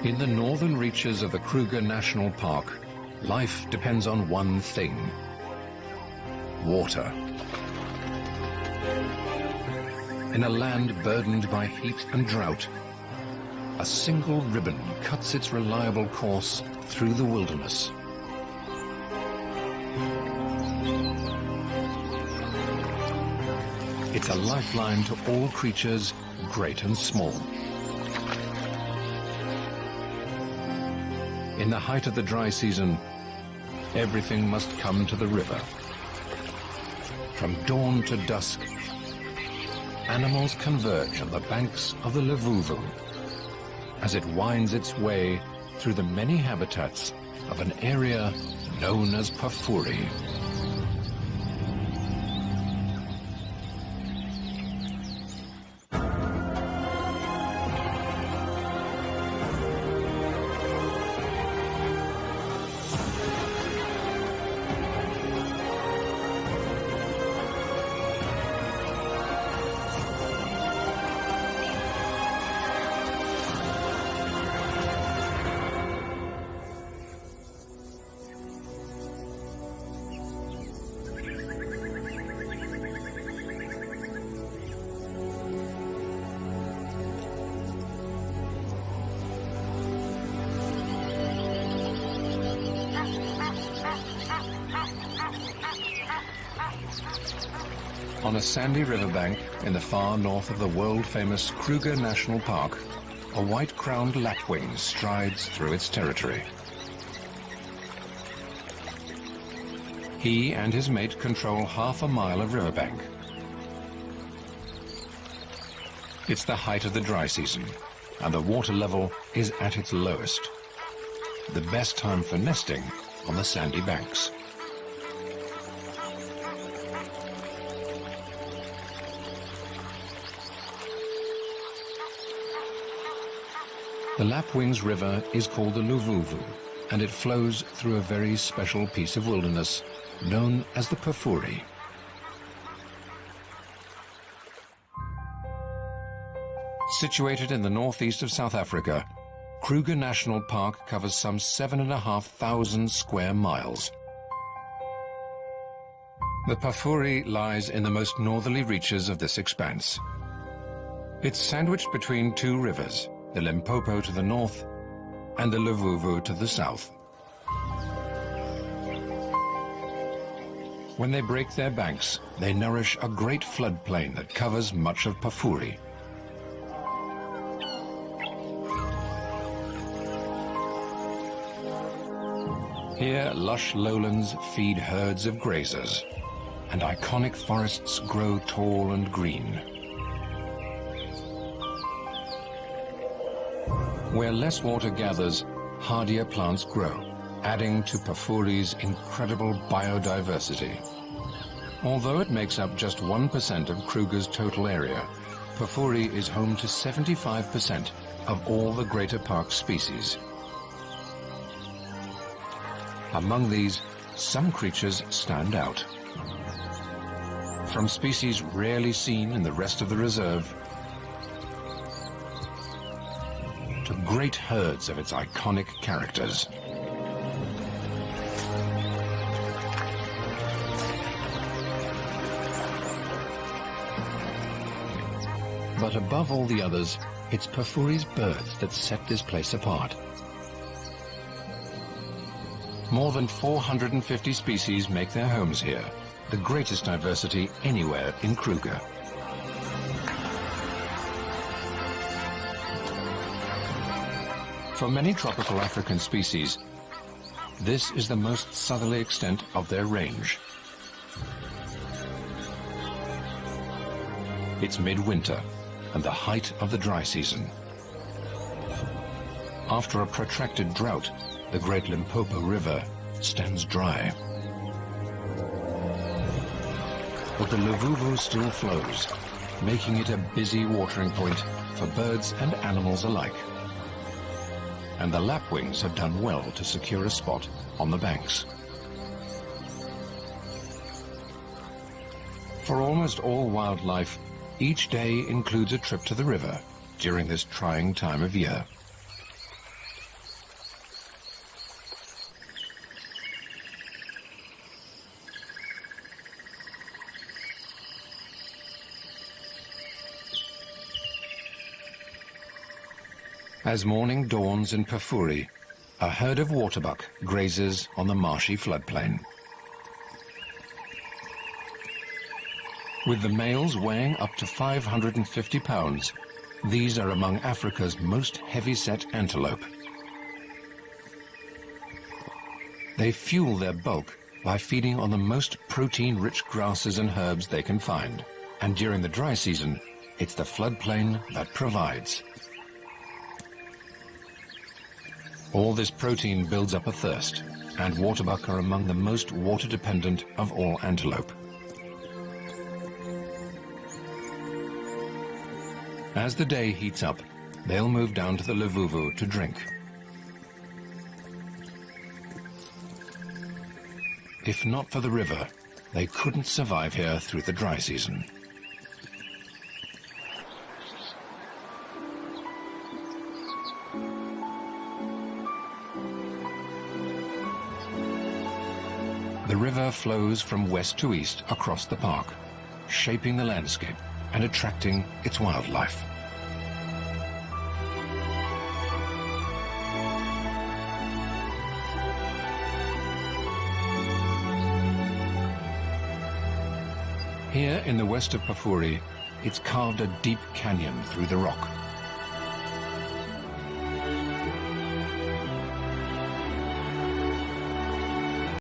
In the northern reaches of the Kruger National Park, life depends on one thing: water. In a land burdened by heat and drought, a single ribbon cuts its reliable course through the wilderness. It's a lifeline to all creatures, great and small. In the height of the dry season, everything must come to the river. From dawn to dusk, animals converge on the banks of the Luvuvu as it winds its way through the many habitats of an area known as Pafuri. On a sandy riverbank in the far north of the world-famous Kruger National Park, a white-crowned lapwing strides through its territory. He and his mate control half a mile of riverbank. It's the height of the dry season, and the water level is at its lowest. The best time for nesting on the sandy banks. The Lapwings River is called the Luvuvu, and it flows through a very special piece of wilderness known as the Pafuri. Situated in the northeast of South Africa, Kruger National Park covers some 7,500 square miles. The Pafuri lies in the most northerly reaches of this expanse. It's sandwiched between two rivers, the Limpopo to the north and the Luvuvu to the south. When they break their banks, they nourish a great floodplain that covers much of Pafuri. Here, lush lowlands feed herds of grazers, and iconic forests grow tall and green. Where less water gathers, hardier plants grow, adding to Pafuri's incredible biodiversity. Although it makes up just 1% of Kruger's total area, Pafuri is home to 75% of all the Greater Park species. Among these, some creatures stand out. From species rarely seen in the rest of the reserve, to great herds of its iconic characters. But above all the others, it's Pafuri's birds that set this place apart. More than 450 species make their homes here, the greatest diversity anywhere in Kruger. For many tropical African species, this is the most southerly extent of their range. It's midwinter and the height of the dry season. After a protracted drought, the Great Limpopo River stands dry. But the Luvuvu still flows, making it a busy watering point for birds and animals alike. And the lapwings have done well to secure a spot on the banks. For almost all wildlife, each day includes a trip to the river during this trying time of year. As morning dawns in Pafuri, a herd of waterbuck grazes on the marshy floodplain. With the males weighing up to 550 pounds, these are among Africa's most heavy-set antelope. They fuel their bulk by feeding on the most protein-rich grasses and herbs they can find. And during the dry season, it's the floodplain that provides. All this protein builds up a thirst, and waterbuck are among the most water-dependent of all antelope. As the day heats up, they'll move down to the Luvuvu to drink. If not for the river, they couldn't survive here through the dry season. The river flows from west to east across the park, shaping the landscape and attracting its wildlife. Here in the west of Pafuri, it's carved a deep canyon through the rock.